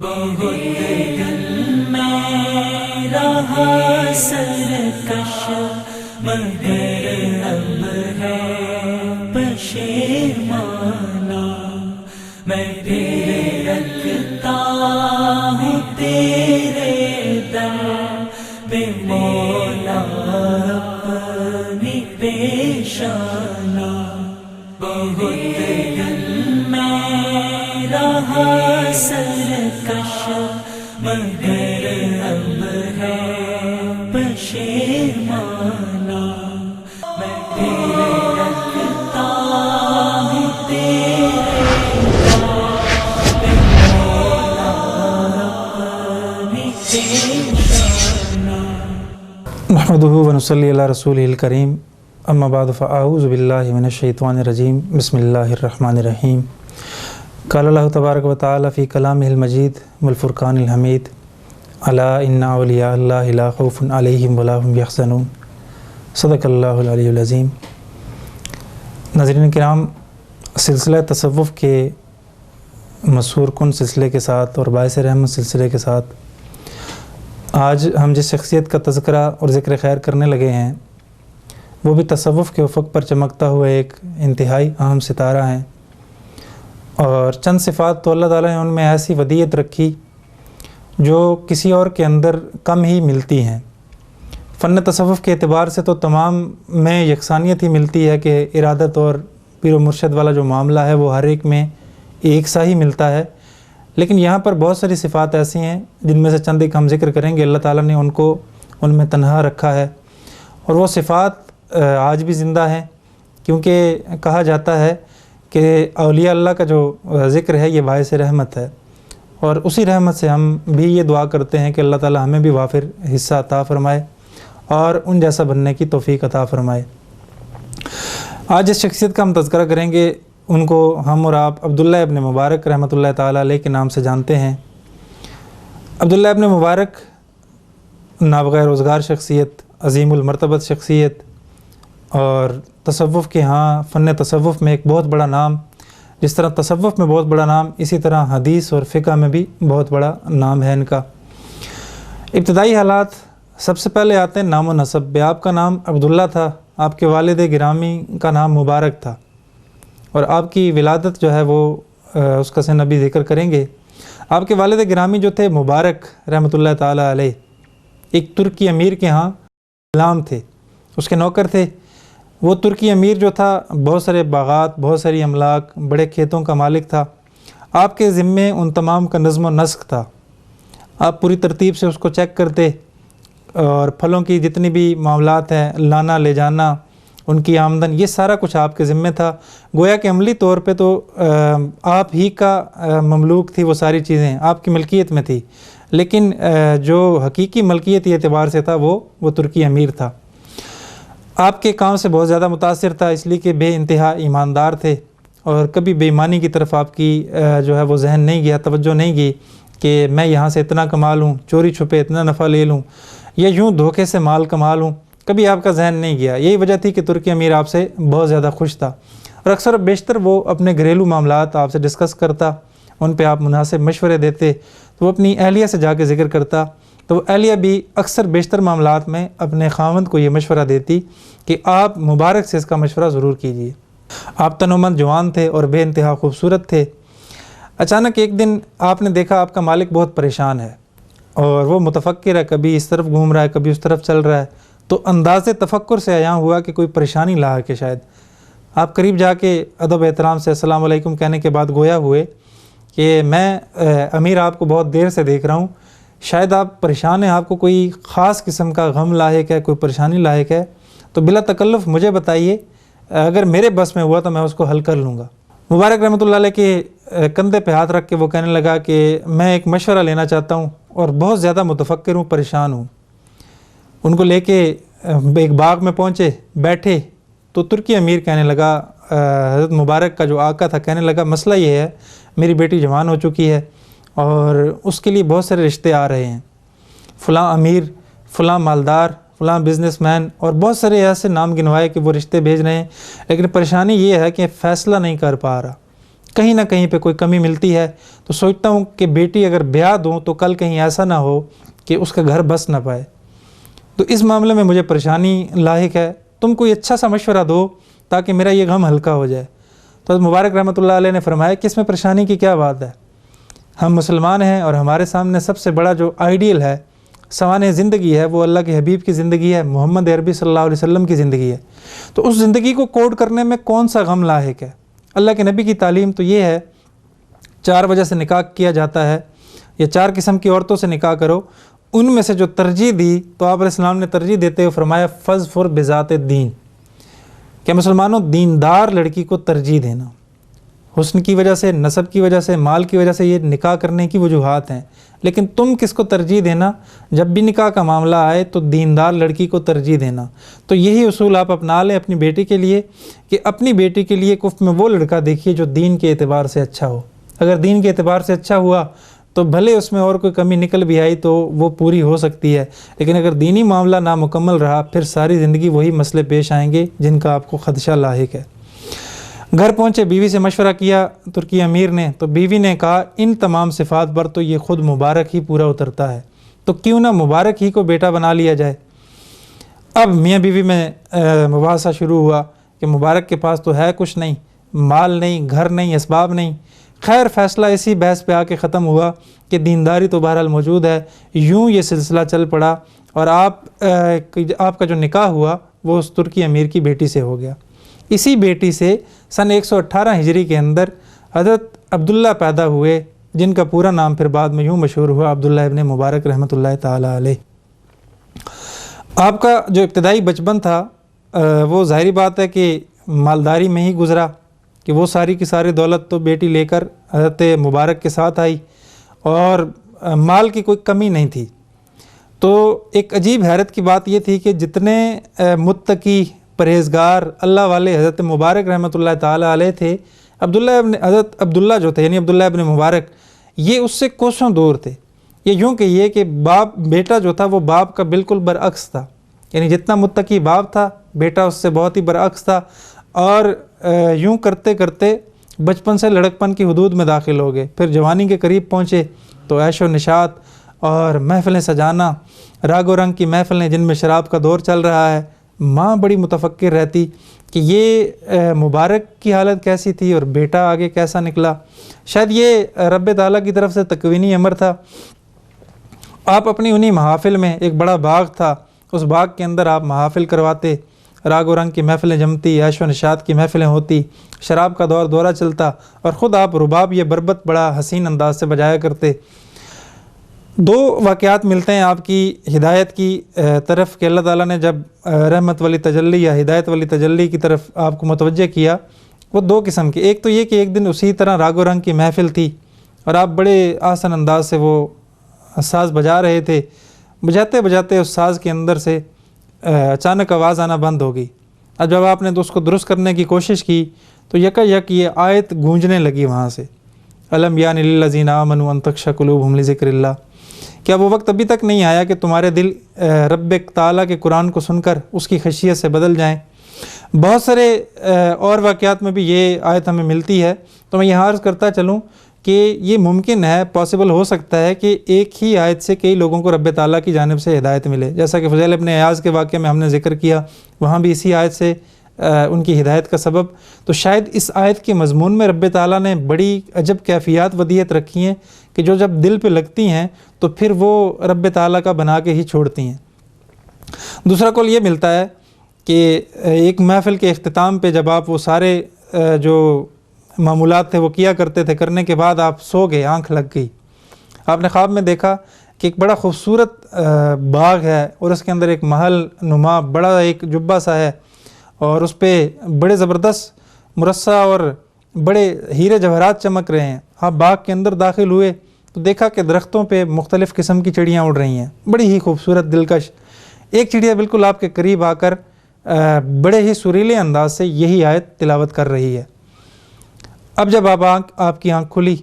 بہت دل میں رہا سرکش مگر اب ہے پشیمانہ، میں تیرے رکھتا ہوں تیرے در بے مولا اپنی پیشانہ۔ بہت دل میں رہا سرکش مگر اب ہے پشیمانہ، میں تیرے رکھتا ہوں تیرے در بے مولا اپنی پیشانہ۔ نحمدہ ونصلی علی رسولہ الکریم، اما بعد فاعوذ باللہ من الشیطان الرجیم، بسم اللہ الرحمن الرحیم۔ قال اللہ تبارک و تعالی فی کلامہ المجید والفرقان الحمید، الا ان اولیاء اللہ لا خوف علیہم ولا هم یحزنون، صدق اللہ العلی العظیم۔ ناظرین کرام، سلسلہ تصوف کے مسحور کن سلسلے کے ساتھ اور باعث رحمت سلسلے کے ساتھ آج ہم جس شخصیت کا تذکرہ اور ذکر خیر کرنے لگے ہیں وہ بھی تصوف کے افق پر چمکتا ہوا ایک انتہائی اہم ستارہ ہیں، اور چند صفات تو اللہ تعالیٰ نے ان میں ایسی ودیعت رکھی جو کسی اور کے اندر کم ہی ملتی ہیں۔ فن تصوف کے اعتبار سے تو تمام میں یکسانیت ہی ملتی ہے کہ ارادت اور پیر و مرشد والا جو معاملہ ہے وہ ہر ایک میں ایک سا ہی ملتا ہے، لیکن یہاں پر بہت ساری صفات ایسی ہیں جن میں سے چند ایک ہم ذکر کریں گے۔ اللہ تعالیٰ نے ان میں تنہا رکھا ہے، اور وہ صفات آج بھی زندہ ہیں، کیونکہ کہا جاتا ہے کہ اولیاء اللہ کا جو ذکر ہے یہ باعث رحمت ہے، اور اسی رحمت سے ہم بھی یہ دعا کرتے ہیں کہ اللہ تعالیٰ ہمیں بھی وافر حصہ عطا فرمائے اور ان جیسا بننے کی توفیق عطا فرمائے۔ آج جس شخصیت کا ہم تذکرہ کریں گے ان کو ہم اور آپ عبداللہ ابن مبارک رحمۃ اللہ تعالیٰ علیہ کے نام سے جانتے ہیں۔ عبداللہ ابن مبارک نابغہ روزگار شخصیت، عظیم المرتبت شخصیت، اور تصوف کے فن تصوف میں ایک بہت بڑا نام، جس طرح تصوف میں بہت بڑا نام، اسی طرح حدیث اور فقہ میں بھی بہت بڑا نام ہے ان کا۔ ابتدائی حالات سب سے پہلے آتے ہیں نام و نسب۔ آپ کا نام عبداللہ تھا، آپ کے والد گرامی کا نام مبارک تھا، اور آپ کی ولادت جو ہے وہ اس کا سے نبی ذکر کریں گے۔ آپ کے والد گرامی جو تھے مبارک رحمۃ اللہ تعالیٰ علیہ، ایک ترکی امیر کے غلام تھے، اس کے نوکر تھے۔ وہ ترکی امیر جو تھا بہت سارے باغات، بہت ساری املاک، بڑے کھیتوں کا مالک تھا۔ آپ کے ذمے ان تمام کا نظم و نسق تھا، آپ پوری ترتیب سے اس کو چیک کرتے، اور پھلوں کی جتنی بھی معاملات ہیں، لانا لے جانا، ان کی آمدن، یہ سارا کچھ آپ کے ذمے تھا۔ گویا کہ عملی طور پہ تو آپ ہی کا مملوک تھی، وہ ساری چیزیں آپ کی ملکیت میں تھی، لیکن جو حقیقی ملکیتی اعتبار سے تھا وہ ترکی امیر تھا۔ آپ کے کام سے بہت زیادہ متاثر تھا، اس لیے کہ بے انتہا ایماندار تھے، اور کبھی بے ایمانی کی طرف آپ کی جو ہے وہ ذہن نہیں گیا، توجہ نہیں گئی کہ میں یہاں سے اتنا کما لوں، چوری چھپے اتنا نفع لے لوں، یا یوں دھوکے سے مال کما لوں، کبھی آپ کا ذہن نہیں گیا۔ یہی وجہ تھی کہ ترکی امیر آپ سے بہت زیادہ خوش تھا، اور اکثر و بیشتر وہ اپنے گھریلو معاملات آپ سے ڈسکس کرتا، ان پہ آپ مناسب مشورے دیتے، تو وہ اپنی اہلیہ سے جا کے ذکر کرتا، تو وہ اہلیہ بھی اکثر بیشتر معاملات میں اپنے خاوند کو یہ مشورہ دیتی کہ آپ مبارک سے اس کا مشورہ ضرور کیجیے۔ آپ تنومند جوان تھے اور بے انتہا خوبصورت تھے۔ اچانک ایک دن آپ نے دیکھا آپ کا مالک بہت پریشان ہے، اور وہ متفکر ہے، کبھی اس طرف گھوم رہا ہے، کبھی اس طرف چل رہا ہے، تو انداز تفکر سے عیاں ہوا کہ کوئی پریشانی لاحق ہے شاید۔ آپ قریب جا کے ادب احترام سے السلام علیکم کہنے کے بعد گویا ہوئے کہ میں امیر آپ کو بہت دیر سے دیکھ رہا ہوں، شاید آپ پریشان ہیں، آپ کو کوئی خاص قسم کا غم لاحق ہے، کوئی پریشانی لاحق ہے، تو بلا تکلف مجھے بتائیے، اگر میرے بس میں ہوا تو میں اس کو حل کر لوں گا۔ مبارک رحمۃ اللہ علیہ کے کندھے پہ ہاتھ رکھ کے وہ کہنے لگا کہ میں ایک مشورہ لینا چاہتا ہوں، اور بہت زیادہ متفکر ہوں، پریشان ہوں۔ ان کو لے کے ایک باغ میں پہنچے، بیٹھے، تو ترکی امیر کہنے لگا، حضرت مبارک کا جو آقا تھا کہنے لگا مسئلہ یہ ہے، میری بیٹی جوان ہو چکی ہے، اور اس کے لیے بہت سارے رشتے آ رہے ہیں، فلاں امیر، فلاں مالدار، فلاں بزنس مین، اور بہت سارے ایسے نام گنوائے کہ وہ رشتے بھیج رہے ہیں، لیکن پریشانی یہ ہے کہ فیصلہ نہیں کر پا رہا کہیں نہ کہیں پہ کوئی کمی ملتی ہے، تو سوچتا ہوں کہ بیٹی اگر بیاہ دوں تو کل کہیں ایسا نہ ہو کہ اس کا گھر بس نہ پائے، تو اس معاملے میں مجھے پریشانی لاحق ہے، تم کوئی اچھا سا مشورہ دو تاکہ میرا یہ غم ہلکا ہو جائے۔ تو حضرت مبارک رحمۃ اللہ علیہ نے فرمایا کہ اس میں پریشانی کی کیا بات ہے، ہم مسلمان ہیں اور ہمارے سامنے سب سے بڑا جو آئیڈیل ہے، سوانح زندگی ہے، وہ اللہ کے حبیب کی زندگی ہے، محمد عربی صلی اللہ علیہ وسلم کی زندگی ہے، تو اس زندگی کو کوڈ کرنے میں کون سا غم لاحق ہے؟ اللہ کے نبی کی تعلیم تو یہ ہے 4 وجہ سے نکاح کیا جاتا ہے، یا 4 قسم کی عورتوں سے نکاح کرو، ان میں سے جو ترجیح دی تو آپ علیہ السلام نے ترجیح دیتے ہوئے فرمایا فَاظْفُرْ بِذَاتِ الدِّین، کہ مسلمانوں دیندار لڑکی کو ترجیح دینا، حسن کی وجہ سے، نسب کی وجہ سے، مال کی وجہ سے یہ نکاح کرنے کی وجوہات ہیں، لیکن تم کس کو ترجیح دینا؟ جب بھی نکاح کا معاملہ آئے تو دیندار لڑکی کو ترجیح دینا۔ تو یہی اصول آپ اپنا لیں اپنی بیٹی کے لیے، کہ اپنی بیٹی کے لیے کف میں وہ لڑکا دیکھیے جو دین کے اعتبار سے اچھا ہو۔ اگر دین کے اعتبار سے اچھا ہوا تو بھلے اس میں اور کوئی کمی نکل بھی آئی تو وہ پوری ہو سکتی ہے، لیکن اگر دینی معاملہ نامکمل رہا پھر ساری زندگی وہی مسئلے پیش آئیں گے جن کا آپ کو خدشہ لاحق ہے۔ گھر پہنچے، بیوی سے مشورہ کیا ترکی امیر نے، تو بیوی نے کہا ان تمام صفات پر تو یہ خود مبارک ہی پورا اترتا ہے، تو کیوں نہ مبارک ہی کو بیٹا بنا لیا جائے۔ اب میاں بیوی میں مباحثہ شروع ہوا کہ مبارک کے پاس تو ہے کچھ نہیں، مال نہیں، گھر نہیں، اسباب نہیں۔ خیر فیصلہ اسی بحث پہ آ کے ختم ہوا کہ دینداری تو بہرحال موجود ہے۔ یوں یہ سلسلہ چل پڑا اور آپ کا جو نکاح ہوا وہ اس ترکی امیر کی بیٹی سے ہو گیا۔ اسی بیٹی سے سن 118 ہجری کے اندر حضرت عبداللہ پیدا ہوئے، جن کا پورا نام پھر بعد میں یوں مشہور ہوا عبداللہ ابن مبارک رحمۃ اللہ تعالی علیہ۔ آپ کا جو ابتدائی بچپن تھا وہ ظاہری بات ہے کہ مالداری میں ہی گزرا، کہ وہ ساری کی ساری دولت تو بیٹی لے کر حضرت مبارک کے ساتھ آئی اور مال کی کوئی کمی نہیں تھی۔ تو ایک عجیب حیرت کی بات یہ تھی کہ جتنے متقی، پرہیزگار، اللہ والے حضرت مبارک رحمۃ اللہ تعالی علیہ تھے، حضرت عبداللہ جو تھے یعنی عبداللہ ابن مبارک، یہ اس سے کوسوں دور تھے۔ یہ یوں کہیے کہ بیٹا جو تھا وہ باپ کا بالکل برعکس تھا، یعنی جتنا متقی باپ تھا بیٹا اس سے بہت ہی برعکس تھا، اور یوں کرتے کرتے بچپن سے لڑکپن کی حدود میں داخل ہو گئے۔ پھر جوانی کے قریب پہنچے تو عیش و نشاط اور محفلیں سجانا، راگ و رنگ کی محفلیں جن میں شراب کا دور چل رہا ہے۔ ماں بڑی متفکر رہتی کہ یہ مبارک کی حالت کیسی تھی اور بیٹا آگے کیسا نکلا۔ شاید یہ رب تعالیٰ کی طرف سے تکوینی امر تھا۔ آپ اپنی انہی محافل میں، ایک بڑا باغ تھا، اس باغ کے اندر آپ محافل کرواتے، راگ و رنگ کی محفلیں جمتی، عیش و نشاط کی محفلیں ہوتی، شراب کا دورہ چلتا، اور خود آپ رباب یہ بربت بڑا حسین انداز سے بجایا کرتے۔ 2 واقعات ملتے ہیں آپ کی ہدایت کی طرف کہ اللہ تعالیٰ نے جب رحمت والی تجلی یا ہدایت والی تجلی کی طرف آپ کو متوجہ کیا، وہ 2 قسم کے۔ ایک تو یہ کہ ایک دن اسی طرح راگ و رنگ کی محفل تھی اور آپ بڑے آسن انداز سے وہ ساز بجا رہے تھے، بجاتے بجاتے اس ساز کے اندر سے اچانک آواز آنا بند ہو گئی۔ اب جب آپ نے تو اس کو درست کرنے کی کوشش کی تو یک یہ آیت گونجنے لگی وہاں سے، الم یان للذین آمنوا ان تخشع قلوبہم لذکر اللہ۔ کیا وہ وقت ابھی تک نہیں آیا کہ تمہارے دل رب تعالیٰ کے قرآن کو سن کر اس کی خشیت سے بدل جائیں؟ بہت سارے اور واقعات میں بھی یہ آیت ہمیں ملتی ہے، تو میں یہاں عرض کرتا چلوں کہ یہ ممکن ہے، پاسبل ہو سکتا ہے کہ ایک ہی آیت سے کئی لوگوں کو رب تعالیٰ کی جانب سے ہدایت ملے، جیسا کہ فضیل ابن عیاض کے واقعے میں ہم نے ذکر کیا، وہاں بھی اسی آیت سے ان کی ہدایت کا سبب۔ تو شاید اس آیت کے مضمون میں رب تعالیٰ نے بڑی عجب کیفیات ودیت رکھی ہیں کہ جو جب دل پہ لگتی ہیں تو پھر وہ رب تعالیٰ کا بنا کے ہی چھوڑتی ہیں۔ دوسرا قول یہ ملتا ہے کہ ایک محفل کے اختتام پہ جب آپ وہ سارے جو معمولات تھے وہ کیا کرتے تھے، کرنے کے بعد آپ سو گئے، آنکھ لگ گئی، آپ نے خواب میں دیکھا کہ ایک بڑا خوبصورت باغ ہے اور اس کے اندر ایک محل نما بڑا ایک جبہ سا ہے، اور اس پہ بڑے زبردست مرصع اور بڑے ہیرے جواہرات چمک رہے ہیں۔ آپ باغ کے اندر داخل ہوئے تو دیکھا کہ درختوں پہ مختلف قسم کی چڑیاں اڑ رہی ہیں، بڑی ہی خوبصورت، دلکش۔ ایک چڑیا بالکل آپ کے قریب آ کر بڑے ہی سریلے انداز سے یہی آیت تلاوت کر رہی ہے۔ اب جب آپ کی آنکھ کھلی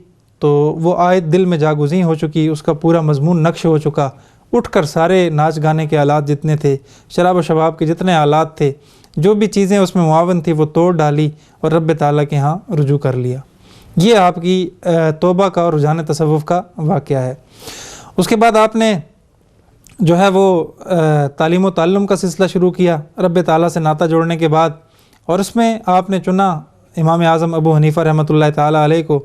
تو وہ آیت دل میں جاگزیں ہو چکی، اس کا پورا مضمون نقش ہو چکا۔ اٹھ کر سارے ناچ گانے کے آلات جتنے تھے، شراب و شباب کے جتنے آلات تھے، جو بھی چیزیں اس میں معاون تھی وہ توڑ ڈالی اور رب تعالیٰ کے ہاں رجوع کر لیا۔ یہ آپ کی توبہ کا اور رجحان تصوف کا واقعہ ہے۔ اس کے بعد آپ نے جو ہے وہ تعلیم و تعلم کا سلسلہ شروع کیا رب تعالیٰ سے ناطہ جوڑنے کے بعد، اور اس میں آپ نے چنا امام اعظم ابو حنیفہ رحمۃ اللہ تعالیٰ علیہ کو۔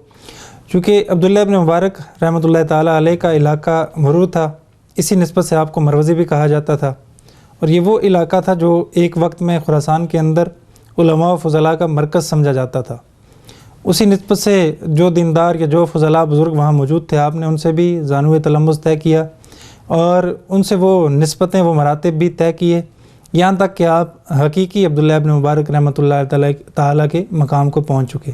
چونکہ عبداللہ ابن مبارک رحمۃ اللہ تعالیٰ علیہ کا علاقہ مرو تھا، اسی نسبت سے آپ کو مروزی بھی کہا جاتا تھا، اور یہ وہ علاقہ تھا جو ایک وقت میں خراسان کے اندر علماء و فضلاء کا مرکز سمجھا جاتا تھا۔ اسی نسبت سے جو دیندار یا جو فضلاء بزرگ وہاں موجود تھے، آپ نے ان سے بھی زانوِ تلمذ طے کیا اور ان سے وہ نسبتیں، وہ مراتب بھی طے کیے، یہاں تک کہ آپ حقیقی عبداللہ ابن مبارک رحمۃ اللہ تعالیٰ کے مقام کو پہنچ چکے۔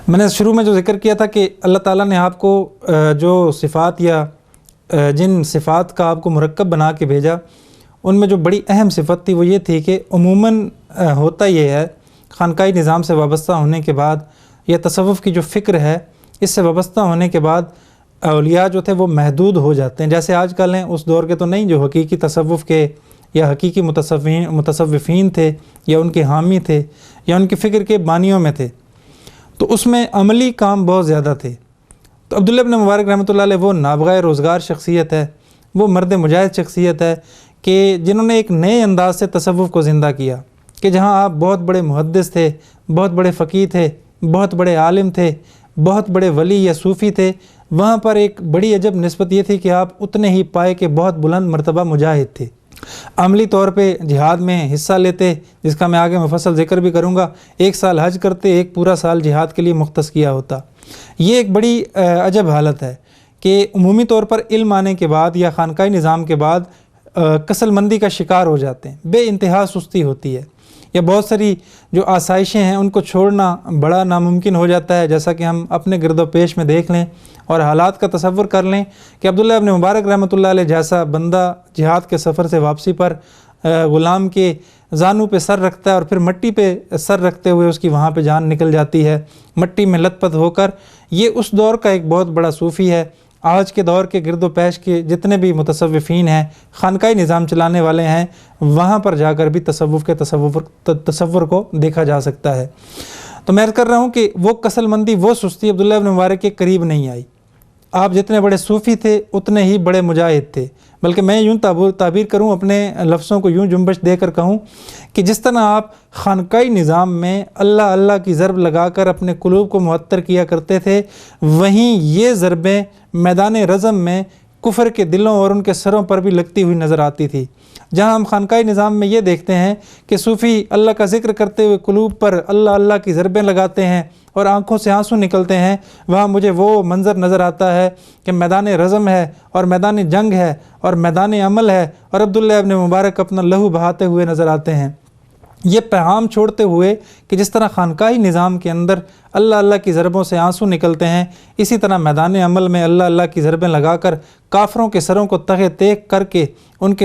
میں نے شروع میں جو ذکر کیا تھا کہ اللہ تعالیٰ نے آپ کو جو صفات یا جن صفات کا آپ کو مرکب بنا کے بھیجا، ان میں جو بڑی اہم صفت تھی وہ یہ تھی کہ عموماً ہوتا یہ ہے خانقاہی نظام سے وابستہ ہونے کے بعد یا تصوف کی جو فکر ہے اس سے وابستہ ہونے کے بعد اولیاء جو تھے وہ محدود ہو جاتے ہیں۔ جیسے آج کل ہیں، اس دور کے تو نہیں جو حقیقی تصوف کے یا حقیقی متصوفین تھے یا ان کے حامی تھے یا ان کی فکر کے بانیوں میں تھے، تو اس میں عملی کام بہت زیادہ تھے۔ تو عبداللہ ابن مبارک رحمۃ اللہ علیہ وہ نابغہ روزگار شخصیت ہے، وہ مرد مجاہد شخصیت ہے کہ جنہوں نے ایک نئے انداز سے تصوف کو زندہ کیا، کہ جہاں آپ بہت بڑے محدث تھے، بہت بڑے فقیہ تھے، بہت بڑے عالم تھے، بہت بڑے ولی یا صوفی تھے، وہاں پر ایک بڑی عجب نسبت یہ تھی کہ آپ اتنے ہی پائے کہ بہت بلند مرتبہ مجاہد تھے، عملی طور پہ جہاد میں حصہ لیتے، جس کا میں آگے مفصل ذکر بھی کروں گا۔ 1 سال حج کرتے، 1 پورا سال جہاد کے لیے مختص کیا ہوتا۔ یہ ایک بڑی عجب حالت ہے کہ عمومی طور پر علم آنے کے بعد یا خانقاہی نظام کے بعد کسل مندی کا شکار ہو جاتے ہیں، بے انتہا سستی ہوتی ہے، یا بہت ساری جو آسائشیں ہیں ان کو چھوڑنا بڑا ناممکن ہو جاتا ہے، جیسا کہ ہم اپنے گرد و پیش میں دیکھ لیں اور حالات کا تصور کر لیں کہ عبداللہ ابن مبارک رحمۃ اللہ علیہ جیسا بندہ جہاد کے سفر سے واپسی پر غلام کے زانو پہ سر رکھتا ہے اور پھر مٹی پہ سر رکھتے ہوئے اس کی وہاں پہ جان نکل جاتی ہے، مٹی میں لت پت ہو کر، یہ اس دور کا ایک بہت بڑا صوفی ہے۔ آج کے دور کے گرد و پیش کے جتنے بھی متصوفین ہیں، خانقاہی نظام چلانے والے ہیں، وہاں پر جا کر بھی تصوف کے تصور کو دیکھا جا سکتا ہے۔ تو میں عرض کر رہا ہوں کہ وہ کسل مندی، وہ سستی عبداللہ ابن مبارک کے قریب نہیں آئی۔ آپ جتنے بڑے صوفی تھے اتنے ہی بڑے مجاہد تھے، بلکہ میں یوں تعبیر کروں، اپنے لفظوں کو یوں جنبش دے کر کہوں کہ جس طرح آپ خانقاہی نظام میں اللہ اللہ کی ضرب لگا کر اپنے قلوب کو معطر کیا کرتے تھے، وہیں یہ ضربیں میدان رزم میں کفر کے دلوں اور ان کے سروں پر بھی لگتی ہوئی نظر آتی تھی۔ جہاں ہم خانقاہی نظام میں یہ دیکھتے ہیں کہ صوفی اللہ کا ذکر کرتے ہوئے قلوب پر اللہ اللہ کی ضربیں لگاتے ہیں اور آنکھوں سے آنسو نکلتے ہیں، وہاں مجھے وہ منظر نظر آتا ہے کہ میدان رزم ہے اور میدان جنگ ہے اور میدان عمل ہے، اور عبداللہ ابن مبارک اپنا لہو بہاتے ہوئے نظر آتے ہیں، یہ پیغام چھوڑتے ہوئے کہ جس طرح خانقاہی نظام کے اندر اللہ اللہ کی ضربوں سے آنسو نکلتے ہیں، اسی طرح میدان عمل میں اللہ اللہ کی ضربیں لگا کر کافروں کے سروں کو تہہ تیغ کر کے ان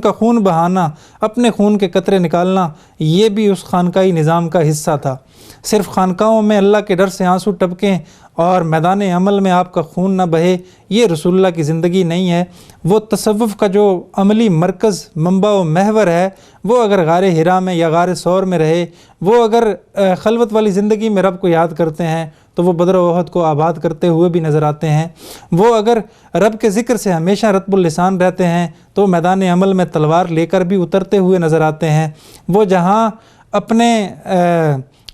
کا خون بہانا، اپنے خون کے قطرے نکالنا، یہ بھی اس خانقاہی نظام کا حصہ تھا۔ صرف خانقاہوں میں اللہ کے ڈر سے آنسو ٹپکیں اور میدان عمل میں آپ کا خون نہ بہے، یہ رسول اللہ کی زندگی نہیں ہے۔ وہ تصوف کا جو عملی مرکز، منبع و محور ہے، وہ اگر غار حرا میں یا غار ثور میں رہے، وہ اگر خلوت والی زندگی میں رب کو یاد کرتے ہیں تو وہ بدر و احد کو آباد کرتے ہوئے بھی نظر آتے ہیں، وہ اگر رب کے ذکر سے ہمیشہ رطب اللسان رہتے ہیں تو میدان عمل میں تلوار لے کر بھی اترتے ہوئے نظر آتے ہیں، وہ جہاں اپنے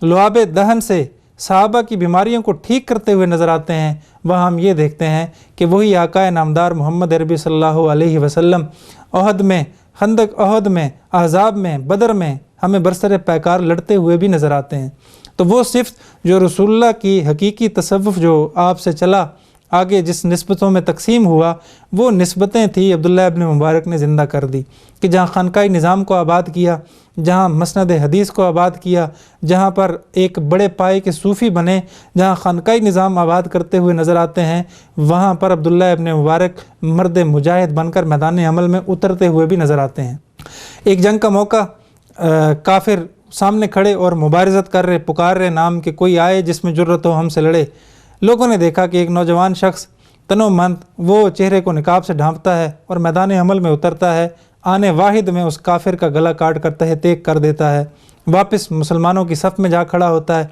لعاب دہن سے صحابہ کی بیماریوں کو ٹھیک کرتے ہوئے نظر آتے ہیں، وہاں ہم یہ دیکھتے ہیں کہ وہی آقائے نامدار محمد عربی صلی اللہ علیہ وسلم احد میں، خندق احد میں، احزاب میں، بدر میں ہمیں برسر پیکار لڑتے ہوئے بھی نظر آتے ہیں۔ تو وہ صفت جو رسول اللہ کی حقیقی تصوف جو آپ سے چلا آگے جس نسبتوں میں تقسیم ہوا، وہ نسبتیں تھی عبداللہ ابن مبارک نے زندہ کر دی، کہ جہاں خانقاہی نظام کو آباد کیا، جہاں مسند حدیث کو آباد کیا، جہاں پر ایک بڑے پائے کے صوفی بنے، جہاں خانقاہی نظام آباد کرتے ہوئے نظر آتے ہیں، وہاں پر عبداللہ ابن مبارک مرد مجاہد بن کر میدان عمل میں اترتے ہوئے بھی نظر آتے ہیں۔ ایک جنگ کا موقع، کافر سامنے کھڑے اور مبارزت کر رہے، پکار رہے نام کہ کوئی آئے جس میں جرت ہو ہم سے لڑے۔ لوگوں نے دیکھا کہ ایک نوجوان شخص تنو مند، وہ چہرے کو نقاب سے ڈھانپتا ہے اور میدان عمل میں اترتا ہے، آنے واحد میں اس کافر کا گلا کاٹ کر تہہ تیغ کر دیتا ہے، واپس مسلمانوں کی صف میں جا کھڑا ہوتا ہے،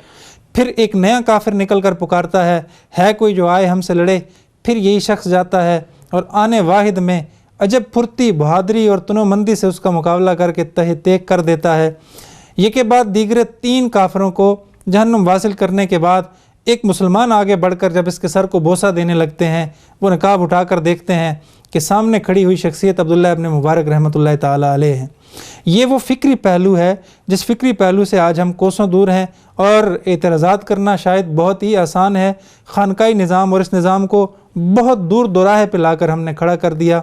پھر ایک نیا کافر نکل کر پکارتا ہے کوئی جو آئے ہم سے لڑے، پھر یہی شخص جاتا ہے اور آنے واحد میں عجب پھرتی، بہادری اور تنومندی سے اس کا مقابلہ کر کے تہ تیک کر دیتا ہے۔ یہ کے بعد دیگر 3 کافروں کو جہنم واصل کرنے کے بعد ایک مسلمان آگے بڑھ کر جب اس کے سر کو بوسہ دینے لگتے ہیں، وہ نقاب اٹھا کر دیکھتے ہیں کہ سامنے کھڑی ہوئی شخصیت عبداللہ ابن مبارک رحمۃ اللہ تعالیٰ علیہ ہے۔ یہ وہ فکری پہلو ہے جس فکری پہلو سے آج ہم کوسوں دور ہیں، اور اعتراضات کرنا شاید بہت ہی آسان ہے۔ خانقاہی نظام اور اس نظام کو بہت دور دوراہے پہ لا کر ہم نے کھڑا کر دیا۔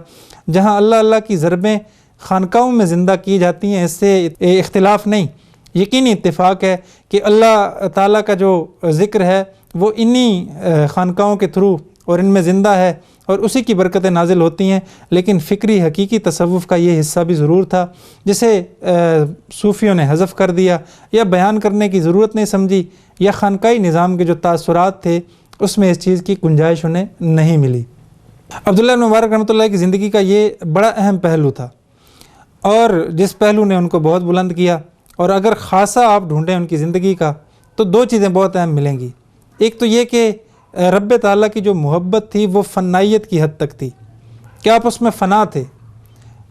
جہاں اللہ اللہ کی ضربیں خانقاہوں میں زندہ کی جاتی ہیں، اس سے اختلاف نہیں، یقینی اتفاق ہے کہ اللہ تعالیٰ کا جو ذکر ہے وہ انہی خانقاہوں کے تھرو اور ان میں زندہ ہے اور اسی کی برکتیں نازل ہوتی ہیں۔ لیکن فکری حقیقی تصوف کا یہ حصہ بھی ضرور تھا جسے صوفیوں نے حذف کر دیا، یا بیان کرنے کی ضرورت نہیں سمجھی، یا خانقاہی نظام کے جو تاثرات تھے اس میں اس چیز کی گنجائش انہیں نہیں ملی۔ عبداللہ بن مبارک رحمۃ اللہ کی زندگی کا یہ بڑا اہم پہلو تھا، اور جس پہلو نے ان کو بہت بلند کیا۔ اور اگر خاصہ آپ ڈھونڈیں ان کی زندگی کا تو 2 چیزیں بہت اہم ملیں گی۔ ایک تو یہ کہ رب تعالیٰ کی جو محبت تھی وہ فنائیت کی حد تک تھی کہ آپ اس میں فنا تھے۔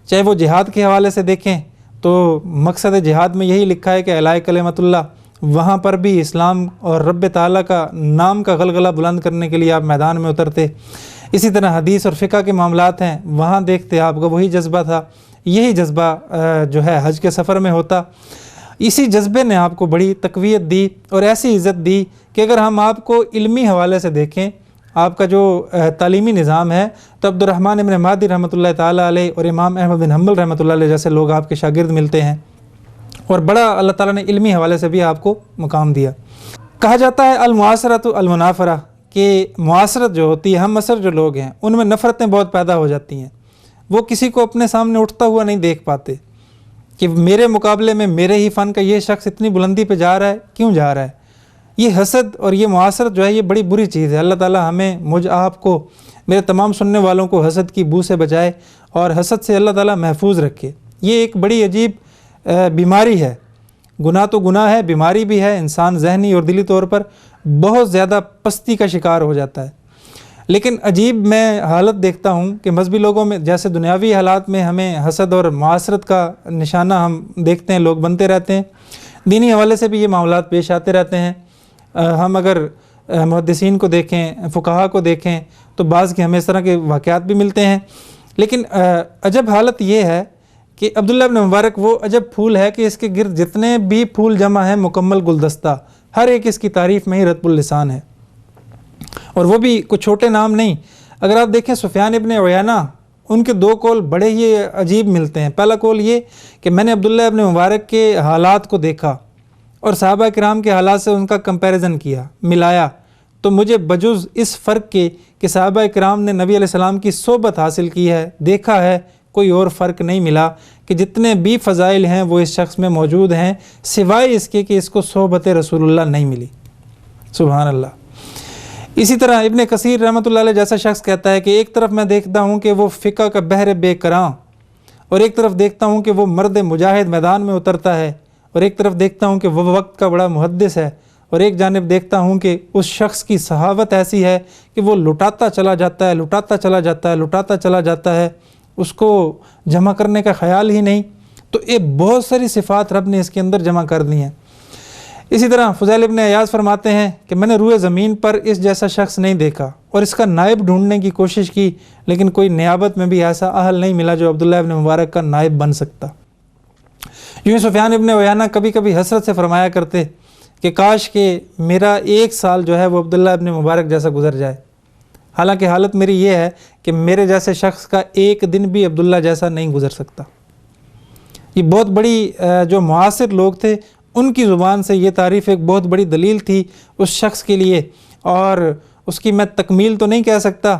چاہے وہ جہاد کے حوالے سے دیکھیں تو مقصد جہاد میں یہی لکھا ہے کہ اعلاء کلمۃ اللہ، وہاں پر بھی اسلام اور رب تعالیٰ کا نام کا غلغلہ بلند کرنے کے لیے آپ میدان میں اترتے۔ اسی طرح حدیث اور فقہ کے معاملات ہیں، وہاں دیکھتے آپ کا وہی جذبہ تھا۔ یہی جذبہ جو ہے حج کے سفر میں ہوتا۔ اسی جذبے نے آپ کو بڑی تقویت دی اور ایسی عزت دی کہ اگر ہم آپ کو علمی حوالے سے دیکھیں، آپ کا جو تعلیمی نظام ہے، تو عبد الرحمن ابن مہدی رحمۃ اللہ تعالیٰ علیہ اور امام احمد بن حنبل رحمۃ اللہ علیہ جیسے لوگ آپ کے شاگرد ملتے ہیں، اور بڑا اللہ تعالیٰ نے علمی حوالے سے بھی آپ کو مقام دیا۔ کہا جاتا ہے المعاصرۃ المنافرہ، کہ معاصرت جو ہوتی ہے، ہم عصر جو لوگ ہیں ان میں نفرتیں بہت پیدا ہو جاتی ہیں۔ وہ کسی کو اپنے سامنے اٹھتا ہوا نہیں دیکھ پاتے کہ میرے مقابلے میں میرے ہی فن کا یہ شخص اتنی بلندی پہ جا رہا ہے، کیوں جا رہا ہے؟ یہ حسد اور یہ معاصرت جو ہے یہ بڑی بری چیز ہے۔ اللہ تعالیٰ ہمیں، مجھ آپ کو، میرے تمام سننے والوں کو حسد کی بو سے بچائے اور حسد سے اللہ تعالیٰ محفوظ رکھے۔ یہ ایک بڑی عجیب بیماری ہے۔ گناہ تو گناہ ہے، بیماری بھی ہے، انسان ذہنی اور دلی طور پر بہت زیادہ پستی کا شکار ہو جاتا ہے۔ لیکن عجیب میں حالت دیکھتا ہوں کہ مذہبی لوگوں میں جیسے دنیاوی حالات میں ہمیں حسد اور معاصرت کا نشانہ ہم دیکھتے ہیں، لوگ بنتے رہتے ہیں، دینی حوالے سے بھی یہ معاملات پیش آتے رہتے ہیں۔ ہم اگر محدثین کو دیکھیں، فقہا کو دیکھیں تو بعض کے ہمیں اس طرح کے واقعات بھی ملتے ہیں۔ لیکن عجب حالت یہ ہے کہ عبداللہ ابن مبارک وہ عجب پھول ہے کہ اس کے گرد جتنے بھی پھول جمع ہیں مکمل گلدستہ، ہر ایک اس کی تعریف میں ہی رطب اللسان ہے، اور وہ بھی کچھ چھوٹے نام نہیں۔ اگر آپ دیکھیں سفیان ابن عیینہ، ان کے 2 قول بڑے ہی عجیب ملتے ہیں۔ پہلا قول یہ کہ میں نے عبداللہ ابن مبارک کے حالات کو دیکھا اور صحابہ کرام کے حالات سے ان کا کمپیریزن کیا، ملایا، تو مجھے بجز اس فرق کے کہ صحابہ کرام نے نبی علیہ السلام کی صحبت حاصل کی ہے، دیکھا ہے، کوئی اور فرق نہیں ملا کہ جتنے بھی فضائل ہیں وہ اس شخص میں موجود ہیں، سوائے اس کے کہ اس کو صحبت رسول اللہ نہیں ملی۔ سبحان اللہ۔ اسی طرح ابن کثیر رحمۃ اللہ علیہ جیسا شخص کہتا ہے کہ ایک طرف میں دیکھتا ہوں کہ وہ فقہ کا بحر بے کراں، اور ایک طرف دیکھتا ہوں کہ وہ مرد مجاہد میدان میں اترتا ہے، اور ایک طرف دیکھتا ہوں کہ وہ وقت کا بڑا محدث ہے، اور ایک جانب دیکھتا ہوں کہ اس شخص کی صحاوت ایسی ہے کہ وہ لٹاتا چلا جاتا ہے، لٹاتا چلا جاتا ہے، لٹاتا چلا جاتا ہے، اس کو جمع کرنے کا خیال ہی نہیں۔ تو یہ بہت ساری صفات رب نے اس کے اندر جمع کر دی ہیں۔ اسی طرح فضیل ابن عیاض فرماتے ہیں کہ میں نے روئے زمین پر اس جیسا شخص نہیں دیکھا، اور اس کا نائب ڈھونڈنے کی کوشش کی، لیکن کوئی نیابت میں بھی ایسا اہل نہیں ملا جو عبداللہ ابن مبارک کا نائب بن سکتا۔ یوں سفیان ابن عیینہ کبھی کبھی حسرت سے فرمایا کرتے کہ کاش کہ میرا 1 سال جو ہے وہ عبداللہ ابن مبارک جیسا گزر جائے، حالانکہ حالت میری یہ ہے کہ میرے جیسے شخص کا 1 دن بھی عبداللہ جیسا نہیں گزر سکتا۔ یہ بہت بڑی جو معاصر لوگ تھے ان کی زبان سے یہ تعریف ایک بہت بڑی دلیل تھی اس شخص کے لیے، اور اس کی میں تکمیل تو نہیں کہہ سکتا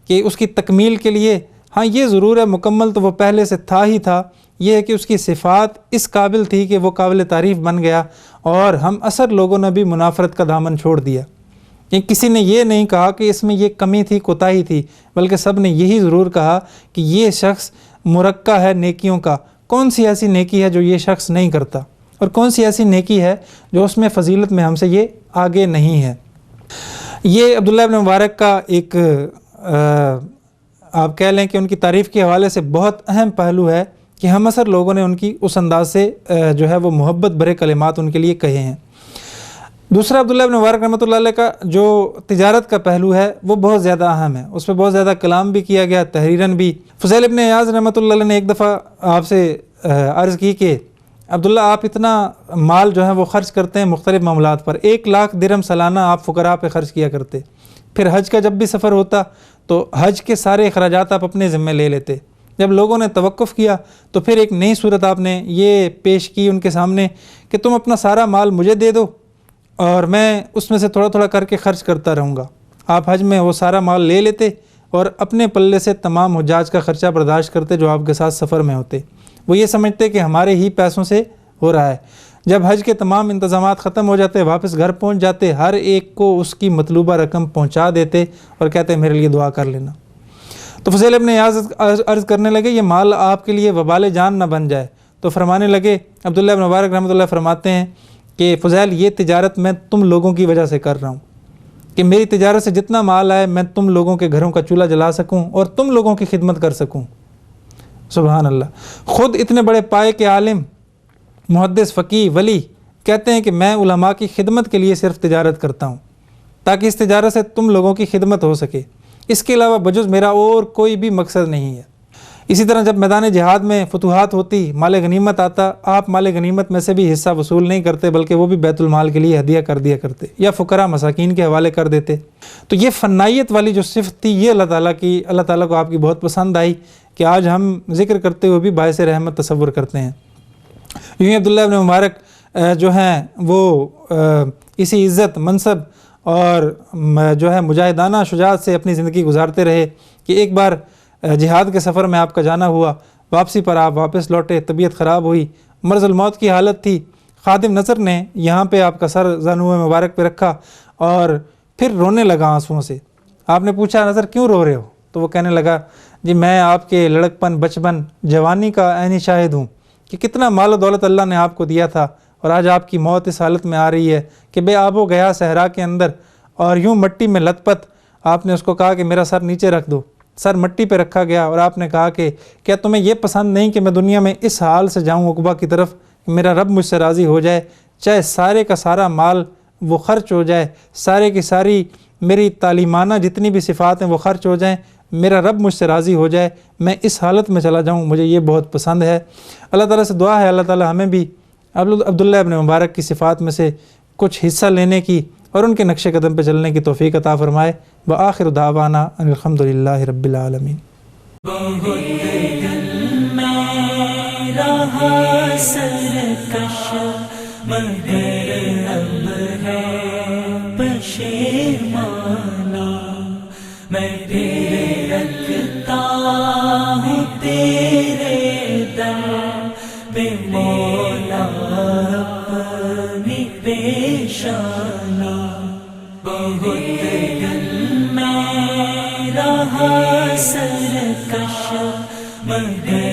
کہ اس کی تکمیل کے لیے، ہاں یہ ضرور ہے مکمل تو وہ پہلے سے تھا ہی تھا، یہ ہے کہ اس کی صفات اس قابل تھی کہ وہ قابل تعریف بن گیا، اور ہم اثر لوگوں نے بھی منافرت کا دامن چھوڑ دیا۔ کہ کسی نے یہ نہیں کہا کہ اس میں یہ کمی تھی، کوتاہی تھی، بلکہ سب نے یہی ضرور کہا کہ یہ شخص مرقع ہے نیکیوں کا، کون سی ایسی نیکی ہے جو یہ شخص نہیں کرتا۔ اور کون سی ایسی نیکی ہے جو اس میں فضیلت میں ہم سے یہ آگے نہیں ہے۔ یہ عبداللہ ابن مبارک کا ایک آپ کہہ لیں کہ ان کی تعریف کے حوالے سے بہت اہم پہلو ہے کہ ہم اثر لوگوں نے ان کی اس انداز سے جو ہے وہ محبت بھرے کلمات ان کے لیے کہے ہیں۔ دوسرا عبداللہ ابن مبارک رحمۃ اللہ علیہ کا جو تجارت کا پہلو ہے وہ بہت زیادہ اہم ہے، اس پہ بہت زیادہ کلام بھی کیا گیا، تحریراً بھی۔ فضیل ابن عیاض رحمۃ اللہ علیہ نے ایک دفعہ آپ سے عرض کی کہ عبداللہ آپ اتنا مال جو ہے وہ خرچ کرتے ہیں مختلف معاملات پر، 1,00,000 درہم سالانہ آپ فقراء پہ خرچ کیا کرتے، پھر حج کا جب بھی سفر ہوتا تو حج کے سارے اخراجات آپ اپنے ذمہ لے لیتے۔ جب لوگوں نے توقف کیا تو پھر ایک نئی صورت آپ نے یہ پیش کی ان کے سامنے کہ تم اپنا سارا مال مجھے دے دو اور میں اس میں سے تھوڑا تھوڑا کر کے خرچ کرتا رہوں گا۔ آپ حج میں وہ سارا مال لے لیتے اور اپنے پلے سے تمام حجاج کا خرچہ برداشت کرتے جو آپ کے ساتھ سفر میں ہوتے۔ وہ یہ سمجھتے کہ ہمارے ہی پیسوں سے ہو رہا ہے۔ جب حج کے تمام انتظامات ختم ہو جاتے، واپس گھر پہنچ جاتے، ہر ایک کو اس کی مطلوبہ رقم پہنچا دیتے اور کہتے میرے لیے دعا کر لینا۔ تو فضیل ابن عیاض عرض کرنے لگے یہ مال آپ کے لیے وبال جان نہ بن جائے، تو فرمانے لگے عبداللہ ابن مبارک رحمۃ اللہ فرماتے ہیں کہ فضیل یہ تجارت میں تم لوگوں کی وجہ سے کر رہا ہوں کہ میری تجارت سے جتنا مال آئے میں تم لوگوں کے گھروں کا چولہا جلا سکوں اور تم لوگوں کی خدمت کر سکوں۔ سبحان اللہ۔ خود اتنے بڑے پائے کے عالم، محدث، فقیہ، ولی کہتے ہیں کہ میں علماء کی خدمت کے لیے صرف تجارت کرتا ہوں تاکہ اس تجارت سے تم لوگوں کی خدمت ہو سکے، اس کے علاوہ بجز میرا اور کوئی بھی مقصد نہیں ہے۔ اسی طرح جب میدان جہاد میں فتوحات ہوتی، مال غنیمت آتا، آپ مال غنیمت میں سے بھی حصہ وصول نہیں کرتے بلکہ وہ بھی بیت المال کے لیے ہدیہ کر دیا کرتے یا فقراء مساکین کے حوالے کر دیتے۔ تو یہ فنائیت والی جو صفت تھی یہ اللہ تعالیٰ کو آپ کی بہت پسند آئی کہ آج ہم ذکر کرتے ہوئے بھی باعث رحمت تصور کرتے ہیں۔ یوں ہی عبداللہ ابن مبارک جو ہیں وہ اسی عزت، منصب اور جو ہے مجاہدانہ شجاعت سے اپنی زندگی گزارتے رہے کہ ایک بار جہاد کے سفر میں آپ کا جانا ہوا، واپسی پر آپ واپس لوٹے، طبیعت خراب ہوئی، مرض الموت کی حالت تھی، خادم نظر نے یہاں پہ آپ کا سر زانو مبارک پہ رکھا اور پھر رونے لگا آنسوؤں سے۔ آپ نے پوچھا نظر کیوں رو رہے ہو؟ تو وہ کہنے لگا جی میں آپ کے لڑکپن، بچپن، جوانی کا عینی شاہد ہوں کہ کتنا مال و دولت اللہ نے آپ کو دیا تھا اور آج آپ کی موت اس حالت میں آ رہی ہے کہ بے آب و گیا صحرا کے اندر اور یوں مٹی میں لت پت۔ آپ نے اس کو کہا کہ میرا سر نیچے رکھ دو، سر مٹی پہ رکھا گیا اور آپ نے کہا کہ کیا تمہیں یہ پسند نہیں کہ میں دنیا میں اس حال سے جاؤں عقبہ کی طرف کہ میرا رب مجھ سے راضی ہو جائے، چاہے سارے کا سارا مال وہ خرچ ہو جائے، سارے کی ساری میری تعلیمانہ جتنی بھی صفات ہیں وہ خرچ ہو جائیں، میرا رب مجھ سے راضی ہو جائے، میں اس حالت میں چلا جاؤں، مجھے یہ بہت پسند ہے۔ اللہ تعالیٰ سے دعا ہے اللہ تعالیٰ ہمیں بھی عبداللہ ابن مبارک کی صفات میں سے کچھ حصہ لینے کی اور ان کے نقش قدم پہ چلنے کی توفیق عطا فرمائے۔ وآخر دعوانا ان الحمدللہ رب العالمین۔ بہت دل میں رہا سرکش مگر اب ہے پشیمانہ، میں پھر رکھتا ہوں تیرے در پہ مولا اپنی پیشانہ۔ بہت دل میں رہا سرکش مگر